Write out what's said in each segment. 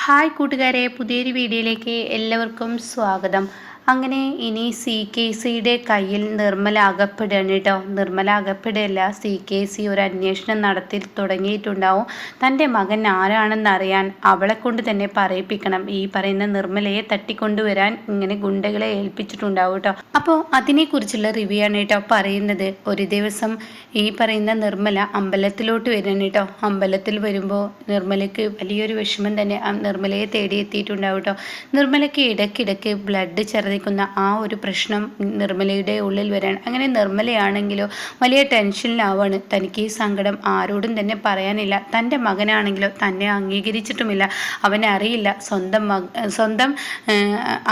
Hi കൂട്ടുകാരെ, പുതിയൊരു വീഡിയോയിലേക്ക് എല്ലാവർക്കും സ്വാഗതം. അങ്ങനെ ഇനി CKCയുടെ കയ്യിൽ നിർമ്മല അകപ്പെടുകയാണ് കേട്ടോ. നിർമ്മല അകപ്പെടുകയല്ല, CKC ഒരു അന്വേഷണം നടത്തി തുടങ്ങിയിട്ടുണ്ടാവും. തൻ്റെ മകൻ ആരാണെന്ന് അറിയാൻ അവളെ കൊണ്ട് തന്നെ പറയിപ്പിക്കണം. ഈ പറയുന്ന നിർമ്മലയെ തട്ടിക്കൊണ്ടുവരാൻ ഇങ്ങനെ ഗുണ്ടകളെ ഏൽപ്പിച്ചിട്ടുണ്ടാവും കേട്ടോ. അപ്പോൾ അതിനെക്കുറിച്ചുള്ള റിവ്യൂ ആണ് കേട്ടോ പറയുന്നത്. ഒരു ദിവസം ഈ പറയുന്ന നിർമ്മല അമ്പലത്തിലോട്ട് വരണം കേട്ടോ. അമ്പലത്തിൽ വരുമ്പോൾ നിർമ്മലയ്ക്ക് വലിയൊരു വിഷമം തന്നെ നിർമ്മലയെ തേടിയെത്തിയിട്ടുണ്ടാവും കേട്ടോ. നിർമ്മലയ്ക്ക് ഇടയ്ക്കിടയ്ക്ക് ബ്ലഡ് ഛർദ്ദിക്കുന്ന ആ ഒരു പ്രശ്നം നിർമ്മലയുടെ ഉള്ളിൽ വരാൻ. അങ്ങനെ നിർമ്മലയാണെങ്കിലോ വലിയ ടെൻഷനിലാവാണ്. തനിക്ക് ഈ സങ്കടം ആരോടും തന്നെ പറയാനില്ല. തൻ്റെ മകനാണെങ്കിലോ തന്നെ അംഗീകരിച്ചിട്ടുമില്ല. അവനറിയില്ല സ്വന്തം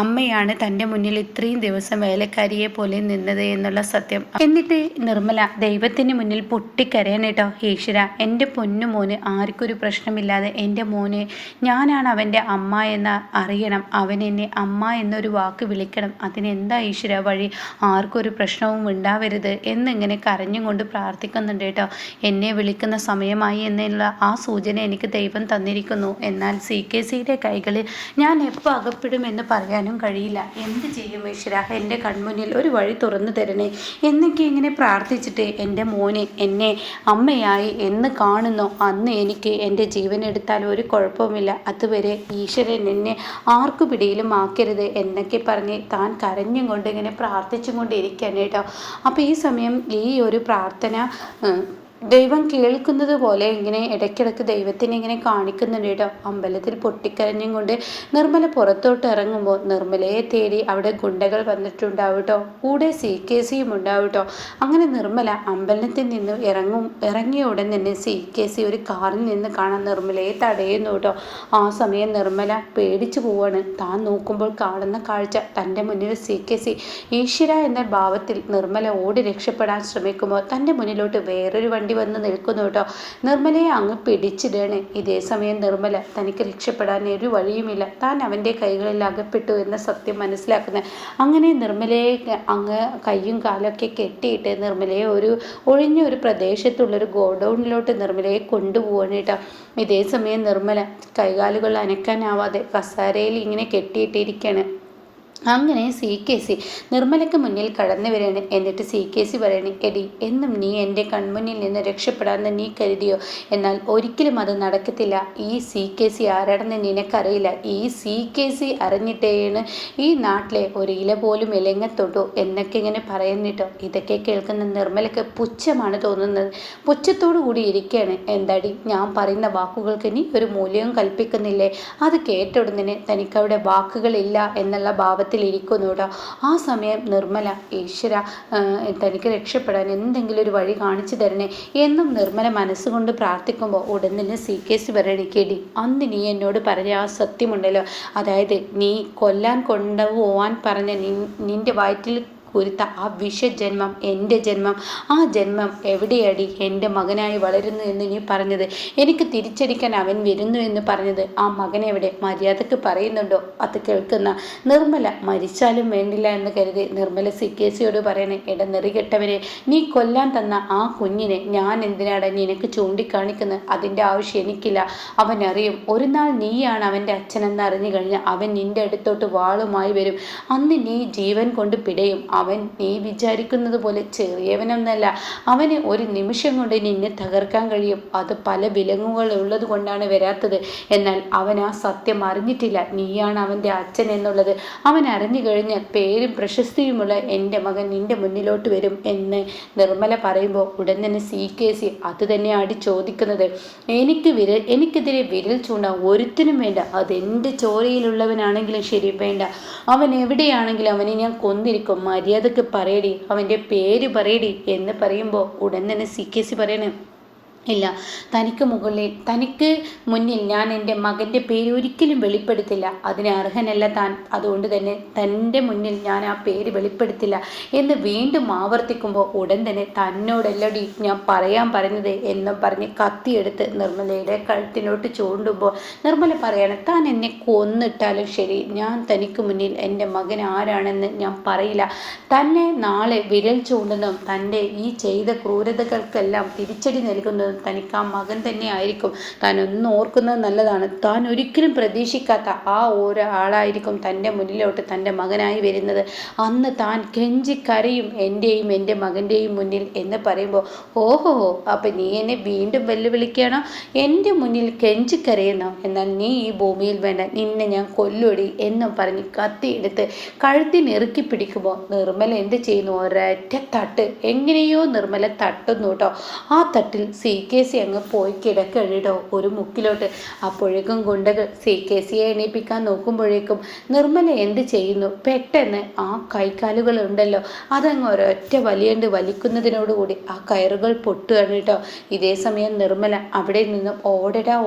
അമ്മയാണ് തൻ്റെ മുന്നിൽ ഇത്രയും ദിവസം വേലക്കാരിയെ പോലെ നിന്നത് എന്നുള്ള സത്യം. എന്നിട്ട് നിർമ്മല ദൈവത്തിന് മുന്നിൽ പൊട്ടിക്കരയാൻ കേട്ടോ. ഈശ്വര, എൻ്റെ പൊന്നു മോന് ആർക്കൊരു പ്രശ്നമില്ലാതെ എൻ്റെ മോന് ഞാനാണ് അവൻ്റെ അമ്മ എന്ന് അറിയണം. അവൻ എന്നെ അമ്മ എന്നൊരു വാക്ക് വിളിക്കണം. അതിനെന്താ ഈശ്വര വഴി? ആർക്കൊരു പ്രശ്നവും ഉണ്ടാവരുത് എന്നിങ്ങനെ കരഞ്ഞും കൊണ്ട് പ്രാർത്ഥിക്കുന്നുണ്ട് കേട്ടോ. എന്നെ വിളിക്കുന്ന സമയമായി എന്നുള്ള ആ സൂചന എനിക്ക് ദൈവം തന്നിരിക്കുന്നു. എന്നാൽ CKCയുടെ കൈകളിൽ ഞാൻ എപ്പോൾ അകപ്പെടുമെന്ന് പറയാനും കഴിയില്ല. എന്ത് ചെയ്യും ഈശ്വര? എൻ്റെ കൺമുന്നിൽ ഒരു വഴി തുറന്നു തരണേ എന്നൊക്കെ ഇങ്ങനെ പ്രാർത്ഥിച്ചിട്ട് എൻ്റെ മോനെ എന്നെ അമ്മയായി എന്ന് കാണുന്നോ അന്ന് എനിക്ക് എൻ്റെ ജീവൻ എടുത്താൽ ഒരു കുഴപ്പവുമില്ല. അതുവരെ ഈശ്വരൻ എന്നെ ആർക്കു പിടിയിലും ആക്കരുത് എന്നൊക്കെ പറഞ്ഞ് താൻ കരഞ്ഞും കൊണ്ട് ഇങ്ങനെ പ്രാർത്ഥിച്ചും കൊണ്ടിരിക്കാൻ കേട്ടോ. അപ്പോൾ ഈ സമയം ഈ ഒരു പ്രാർത്ഥന ദൈവം കേൾക്കുന്നത് പോലെ ഇങ്ങനെ ഇടയ്ക്കിടയ്ക്ക് ദൈവത്തിനെ ഇങ്ങനെ കാണിക്കുന്നുണ്ട് കേട്ടോ. അമ്പലത്തിൽ പൊട്ടിക്കരഞ്ഞും കൊണ്ട് നിർമ്മല പുറത്തോട്ട് ഇറങ്ങുമ്പോൾ നിർമ്മലയെ തേടി അവിടെ ഗുണ്ടകൾ വന്നിട്ടുണ്ടാവും കേട്ടോ. കൂടെ CKCയും ഉണ്ടാവും കേട്ടോ. അങ്ങനെ നിർമ്മല അമ്പലത്തിൽ നിന്ന് ഇറങ്ങിയ ഉടൻ തന്നെ CKC ഒരു കാറിൽ നിന്ന് കാണാൻ നിർമ്മലയെ തടയുന്നു കേട്ടോ. ആ സമയം നിർമ്മല പേടിച്ചു പോവാണ്. താൻ നോക്കുമ്പോൾ കാണുന്ന കാഴ്ച തൻ്റെ മുന്നിൽ CKC ഈശ്വര എന്ന ഭാവത്തിൽ നിർമ്മല ഓടി രക്ഷപ്പെടാൻ ശ്രമിക്കുമ്പോൾ തൻ്റെ മുന്നിലോട്ട് വേറൊരു വണ്ടി വന്ന് നിൽക്കുന്നു കേട്ടോ. നിർമ്മലയെ അങ്ങ് പിടിച്ചിടണേ. ഇതേ സമയം നിർമ്മല തനിക്ക് രക്ഷപ്പെടാൻ ഒരു വഴിയുമില്ല. താൻ അവൻ്റെ കൈകളിൽ അകപ്പെട്ടു എന്ന സത്യം മനസ്സിലാക്കുന്നത്. അങ്ങനെ നിർമ്മലയെ അങ്ങ് കയ്യും കാലൊക്കെ കെട്ടിയിട്ട് നിർമ്മലയെ ഒരു ഒഴിഞ്ഞ ഒരു പ്രദേശത്തുള്ളൊരു ഗോഡൗണിലോട്ട് നിർമ്മലയെ കൊണ്ടുപോവാണ് കേട്ടോ. ഇതേ സമയം നിർമ്മല കൈകാലുകൾ അനക്കാനാവാതെ കസാരയിൽ ഇങ്ങനെ കെട്ടിയിട്ടിരിക്കുകയാണ്. അങ്ങനെ CKC നിർമ്മലയ്ക്ക് മുന്നിൽ കടന്നു വരികയാണ്. എന്നിട്ട് CKC പറയണേ, എടി എന്നും നീ എൻ്റെ കൺമുന്നിൽ നിന്ന് രക്ഷപ്പെടാമെന്ന് നീ കരുതിയോ? എന്നാൽ ഒരിക്കലും അത് നടക്കത്തില്ല. ഈ CKC ആരാണെന്ന് നിനക്കറിയില്ല. ഈ CKC അറിഞ്ഞിട്ടേണ് ഈ നാട്ടിലെ ഒരു ഇല പോലും ഇലങ്ങത്തൊട്ടു എന്നൊക്കെ ഇങ്ങനെ പറയുന്നിട്ടോ. ഇതൊക്കെ കേൾക്കുന്ന നിർമ്മലയ്ക്ക് പുച്ഛമാണ് തോന്നുന്നത്. പുച്ഛത്തോടു കൂടി ഇരിക്കുകയാണ്. എന്താടി, ഞാൻ പറയുന്ന വാക്കുകൾക്ക് നീ ഒരു മൂല്യവും കൽപ്പിക്കുന്നില്ലേ? അത് കേട്ട ഉടനെ തനിക്കവിടെ വാക്കുകളില്ല എന്നുള്ള ഭാവത്തിൽ ഇരിക്കുന്നു കേട്ടോ. ആ സമയം നിർമ്മല ഈശ്വര തനിക്ക് രക്ഷപ്പെടാൻ എന്തെങ്കിലും ഒരു വഴി കാണിച്ചു തരണേ എന്നും നിർമ്മല മനസ്സുകൊണ്ട് പ്രാർത്ഥിക്കുമ്പോൾ ഉടൻ തന്നെ CKC പറയണിക്കേടി, അന്ന് നീ എന്നോട് പറഞ്ഞ ആ സത്യമുണ്ടല്ലോ, അതായത് നീ കൊല്ലാൻ കൊണ്ടുപോവാൻ പറഞ്ഞ നിന്റെ വയറ്റിൽ കുരുത്ത ആ വിഷജന്മം എൻ്റെ ജന്മം, ആ ജന്മം എവിടെയടി എൻ്റെ മകനായി വളരുന്നു എന്ന് നീ പറഞ്ഞത്? എനിക്ക് തിരിച്ചടിക്കാൻ അവൻ വരുന്നു എന്ന് പറഞ്ഞത് ആ മകനെവിടെ? മര്യാദക്ക് പറയുന്നുണ്ടോ? അത് കേൾക്കുന്ന നിർമ്മല മരിച്ചാലും വേണ്ടില്ല എന്ന് കരുതി നിർമ്മല CKCയോട് പറയണേ, നെറികെട്ടവരെ, നീ കൊല്ലാൻ തന്ന ആ കുഞ്ഞിനെ ഞാൻ എന്തിനാണ് നിനക്ക് ചൂണ്ടിക്കാണിക്കുന്നത്? അതിൻ്റെ ആവശ്യം എനിക്കില്ല. അവനറിയും ഒരു നാൾ നീയാണ് അവൻ്റെ അച്ഛനെന്ന് അറിഞ്ഞു കഴിഞ്ഞാൽ അവൻ നിൻ്റെ അടുത്തോട്ട് വാളുമായി വരും. അന്ന് നീ ജീവൻ കൊണ്ട് പിടയും. അവൻ നീ വിചാരിക്കുന്നത് പോലെ ചെറിയവനൊന്നല്ല. അവന് ഒരു നിമിഷം കൊണ്ട് നിന്നെ തകർക്കാൻ കഴിയും. അത് പല വിലങ്ങുകൾ ഉള്ളത് കൊണ്ടാണ് വരാത്തത്. എന്നാൽ അവൻ ആ സത്യം അറിഞ്ഞിട്ടില്ല. നീയാണ് അവൻ്റെ അച്ഛൻ എന്നുള്ളത്. അവൻ അറിഞ്ഞു കഴിഞ്ഞാൽ പേരും പ്രശസ്തിയുമുള്ള എൻ്റെ മകൻ നിന്റെ മുന്നിലോട്ട് വരും എന്ന് നിർമ്മല പറയുമ്പോൾ ഉടൻ തന്നെ CKC അത് തന്നെയാണ് ചോദിക്കുന്നത്. എനിക്കെതിരെ വിരൽ ചൂണ്ടാൻ ഒരുത്തിനും വേണ്ട. അതെൻ്റെ ചോരയിലുള്ളവനാണെങ്കിലും ശരി, വേണ്ട. അവൻ എവിടെയാണെങ്കിലും അവനെ ഞാൻ കൊന്നിരിക്കും. മര്യാദക്ക് പറയടി, അവൻ്റെ പേര് പറയടി എന്ന് പറയുമ്പോൾ ഉടൻ തന്നെ CKC പറയണേ, ഇല്ല, തനിക്ക് മുന്നിൽ ഞാൻ എൻ്റെ മകൻ്റെ പേര് ഒരിക്കലും വെളിപ്പെടുത്തില്ല. അതിന് അർഹനല്ല താൻ. അതുകൊണ്ട് തന്നെ തൻ്റെ മുന്നിൽ ഞാൻ ആ പേര് വെളിപ്പെടുത്തില്ല എന്ന് വീണ്ടും ആവർത്തിക്കുമ്പോൾ ഉടൻ തന്നെ തന്നോടല്ലടി ഞാൻ പറയാൻ പറഞ്ഞത് എന്നും പറഞ്ഞ് കത്തിയെടുത്ത് നിർമ്മലയുടെ കഴുത്തിലോട്ട് ചൂണ്ടുമ്പോൾ നിർമ്മല പറയാണ്, താൻ എന്നെ കൊന്നിട്ടാലും ശരി, ഞാൻ തനിക്ക് മുന്നിൽ എൻ്റെ മകൻ ആരാണെന്ന് ഞാൻ പറയില്ല. തന്നെ നാളെ വിരൽ ചൂണ്ടുന്നതും തൻ്റെ ഈ ചെയ്ത ക്രൂരതകൾക്കെല്ലാം തിരിച്ചടി നൽകുന്നതും തനിക്ക് ആ മകൻ തന്നെ ആയിരിക്കും. താൻ ഒന്ന് ഓർക്കുന്നത് നല്ലതാണ്. താൻ ഒരിക്കലും പ്രതീക്ഷിക്കാത്ത ആ ഒരാളായിരിക്കും തൻ്റെ മുന്നിലോട്ട് തൻ്റെ മകനായി വരുന്നത്. അന്ന് താൻ കരയും എൻ്റെയും എൻ്റെ മകൻ്റെയും മുന്നിൽ എന്ന് പറയുമ്പോൾ, ഓഹോ, അപ്പം നീ എന്നെ വീണ്ടും വെല്ലുവിളിക്കുകയാണോ? എൻ്റെ മുന്നിൽ കരയണോ? എന്നാൽ നീ ഈ ഭൂമിയിൽ വേണ്ട, നിന്നെ ഞാൻ കൊല്ലുടി എന്നും പറഞ്ഞ് കത്തിയെടുത്ത് കഴുത്തിനിറുക്കി പിടിക്കുമ്പോൾ നിർമ്മല എന്ത് ചെയ്യുന്നു? ഒരൊറ്റ തട്ട് എങ്ങനെയോ നിർമ്മല തട്ടുന്നു കേട്ടോ. ആ തട്ടിൽ CKC അങ്ങ് പോയി കിടക്കഴിട്ടോ ഒരു മുക്കിലോട്ട്. അപ്പോഴേക്കും ഗുണ്ടകൾ CKCയെ എണീപ്പിക്കാൻ നോക്കുമ്പോഴേക്കും നിർമ്മല എന്ത് ചെയ്യുന്നു? പെട്ടെന്ന് ആ കൈക്കാലുകൾ ഉണ്ടല്ലോ, അതങ്ങ് ഒരൊറ്റ വലിക്കുന്നതിനോടുകൂടി ആ കയറുകൾ പൊട്ടുകയാണ് കേട്ടോ. ഇതേ സമയം നിർമ്മല അവിടെ നിന്നും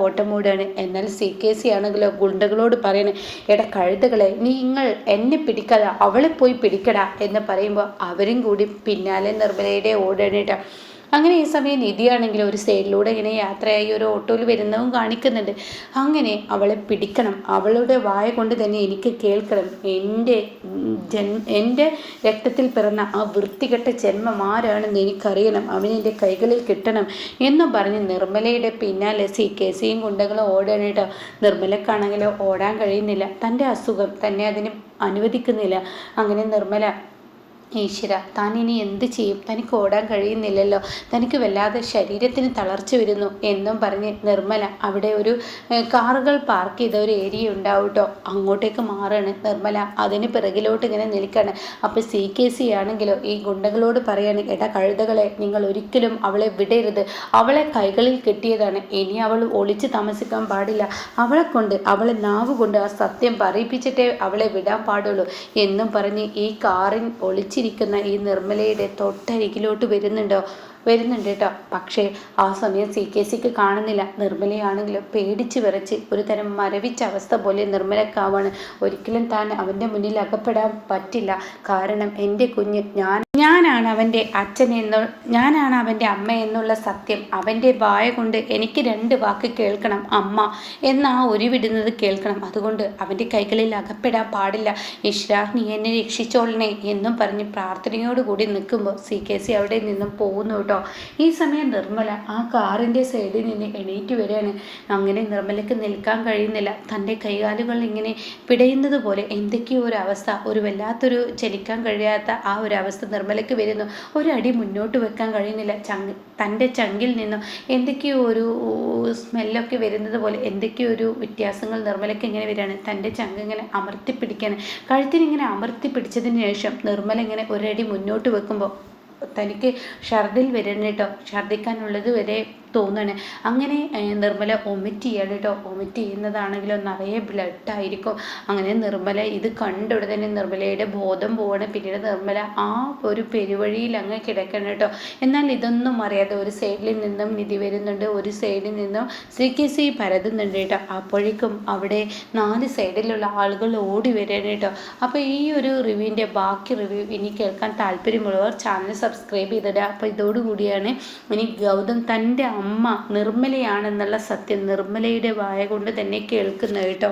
ഓട്ടമോടാണ്. എന്നാൽ CKC ആണെങ്കിലോ ഗുണ്ടകളോട് പറയണേ, എടാ കഴുതകളെ, നിങ്ങൾ എന്നെ പിടിക്കാതെ അവളെ പോയി പിടിക്കടാ എന്ന് പറയുമ്പോൾ അവരും കൂടി പിന്നാലെ നിർമ്മലയുടെ ഓടാണ് കേട്ടോ. അങ്ങനെ ഈ സമയം നിധിയാണെങ്കിൽ ഒരു സൈഡിലൂടെ ഇങ്ങനെ യാത്രയായി ഒരു ഓട്ടോയിൽ വരുന്നതും കാണിക്കുന്നുണ്ട്. അങ്ങനെ അവളെ പിടിക്കണം, അവളുടെ വായ കൊണ്ട് തന്നെ എനിക്ക് കേൾക്കണം, എൻ്റെ രക്തത്തിൽ പിറന്ന ആ വൃത്തികെട്ട ജന്മം ആരാണെന്ന് എനിക്കറിയണം, അവനെൻ്റെ കൈകളിൽ കിട്ടണം എന്നും പറഞ്ഞ് നിർമ്മലയുടെ പിന്നാലെ CKCയും ഗുണ്ടകളും ഓടാനായിട്ട്. നിർമ്മലക്കാണെങ്കിലോ ഓടാൻ കഴിയുന്നില്ല, തൻ്റെ അസുഖം തന്നെ അതിന് അനുവദിക്കുന്നില്ല. അങ്ങനെ നിർമ്മല, ഈശ്വര, താൻ ഇനി എന്ത് ചെയ്യും? തനിക്ക് ഓടാൻ കഴിയുന്നില്ലല്ലോ, തനിക്ക് വല്ലാതെ ശരീരത്തിന് തളർച്ച വരുന്നു എന്നും പറഞ്ഞ് നിർമ്മല അവിടെ ഒരു കാറുകൾ പാർക്ക് ചെയ്ത ഒരു ഏരിയ ഉണ്ടാവും കേട്ടോ, അങ്ങോട്ടേക്ക് മാറാണ് നിർമ്മല. അതിന് പിറകിലോട്ട് ഇങ്ങനെ നിൽക്കുകയാണ്. അപ്പോൾ CKC ആണെങ്കിലോ ഈ ഗുണ്ടകളോട് പറയാണ്, എടാ കഴുതകളെ, നിങ്ങൾ ഒരിക്കലും അവളെ വിടരുത്, അവളെ കൈകളിൽ കിട്ടിയതാണ്, ഇനി അവൾ ഒളിച്ച് താമസിക്കാൻ പാടില്ല, അവളെ നാവ് കൊണ്ട് ആ സത്യം പറയിപ്പിച്ചിട്ടേ അവളെ വിടാൻ പാടുള്ളൂ എന്നും പറഞ്ഞ് ഈ കാറിൻ ഒളിച്ചിരിക്കുന്ന ഈ നിർമ്മലയുടെ തൊട്ടരികിലോട്ട് വരുന്നുണ്ട് കേട്ടോ. പക്ഷേ ആ സമയം CKCക്ക് കാണുന്നില്ല. നിർമ്മലയാണെങ്കിലും പേടിച്ച് വിറച്ച് ഒരു തരം മരവിച്ച അവസ്ഥ പോലെ നിർമ്മലക്കാവാണ്. ഒരിക്കലും താൻ അവൻ്റെ മുന്നിൽ അകപ്പെടാൻ പറ്റില്ല. കാരണം എൻ്റെ കുഞ്ഞ് ഞാനാണ് അവൻ്റെ ഞാനാണ് അവൻ്റെ അമ്മ എന്നുള്ള സത്യം അവൻ്റെ വായ കൊണ്ട് എനിക്ക് 2 വാക്ക് കേൾക്കണം, അമ്മ എന്ന ആ ഉരുവിടുന്നത് കേൾക്കണം. അതുകൊണ്ട് അവൻ്റെ കൈകളിൽ അകപ്പെടാൻ പാടില്ല. ഈശ്വരാ, നീ എന്നെ രക്ഷിച്ചോളണേ എന്നും പറഞ്ഞ് പ്രാർത്ഥനയോടുകൂടി നിൽക്കുമ്പോൾ CKC അവിടെ നിന്നും പോകുന്നു കേട്ടോ. ഈ സമയം നിർമ്മല ആ കാറിൻ്റെ സൈഡിൽ നിന്ന് എണീറ്റ് വരികയാണ്. അങ്ങനെ നിർമ്മലയ്ക്ക് നിൽക്കാൻ കഴിയുന്നില്ല. തൻ്റെ കൈകാലുകൾ ഇങ്ങനെ പിടയുന്നത് പോലെ എന്തൊക്കെയോ ഒരു അവസ്ഥ, ഒരു വല്ലാത്തൊരു ചലിക്കാൻ കഴിയാത്ത ആ ഒരു അവസ്ഥ നിർമ്മലയ്ക്ക് വരുന്നു. ഒരടി മുന്നോട്ട് വെക്കാൻ കഴിയുന്നില്ല. തൻ്റെ ചങ്കിൽ നിന്നും എന്തൊക്കെയോ ഒരു സ്മെല്ലൊക്കെ വരുന്നത് പോലെ എന്തൊക്കെയോ ഒരു വ്യത്യാസങ്ങൾ നിർമ്മലയ്ക്ക് ഇങ്ങനെ വരികയാണ്. തൻ്റെ ചങ്ക് ഇങ്ങനെ അമർത്തിപ്പിടിക്കാൻ, കഴുത്തിനിങ്ങനെ അമർത്തിപ്പിടിച്ചതിന് ശേഷം നിർമ്മല ഇങ്ങനെ ഒരടി മുന്നോട്ട് വെക്കുമ്പോൾ തനിക്ക് ഛർദിൽ വരണം കേട്ടോ, ഛർദിക്കാനുള്ളത് വരെ തോന്നുകയാണ്. അങ്ങനെ നിർമ്മല വൊമിറ്റ് ചെയ്യാണ് കേട്ടോ. വൊമിറ്റ് ചെയ്യുന്നതാണെങ്കിലോ നിറയെ ബ്ലഡായിരിക്കും. അങ്ങനെ നിർമ്മല ഇത് കണ്ടുടനെ തന്നെ നിർമ്മലയുടെ ബോധം പോവാണ്. പിന്നീട് നിർമ്മല ആ ഒരു പെരുവഴിയിൽ അങ്ങ് കിടക്കണം കേട്ടോ. എന്നാൽ ഇതൊന്നും അറിയാതെ ഒരു സൈഡിൽ നിന്നും നിധി വരുന്നുണ്ട്, ഒരു സൈഡിൽ നിന്നും CKC പരതുന്നുണ്ട് കേട്ടോ. അപ്പോഴേക്കും അവിടെ 4 സൈഡിലുള്ള ആളുകൾ ഓടി വരികയാണ് കേട്ടോ. അപ്പോൾ ഈ ഒരു റിവ്യൂവിൻ്റെ ബാക്കി റിവ്യൂ ഇനി കേൾക്കാൻ താല്പര്യമുള്ളവർ ചാനൽ സബ്സ്ക്രൈബ് ചെയ്തിടുക. അപ്പോൾ ഇതോടുകൂടിയാണ് ഇനി ഗൗതം തൻ്റെ അമ്മ നിർമ്മലയാണെന്നുള്ള സത്യം നിർമ്മലയുടെ വായ കൊണ്ട് തന്നെ കേൾക്കുന്നത് കേട്ടോ.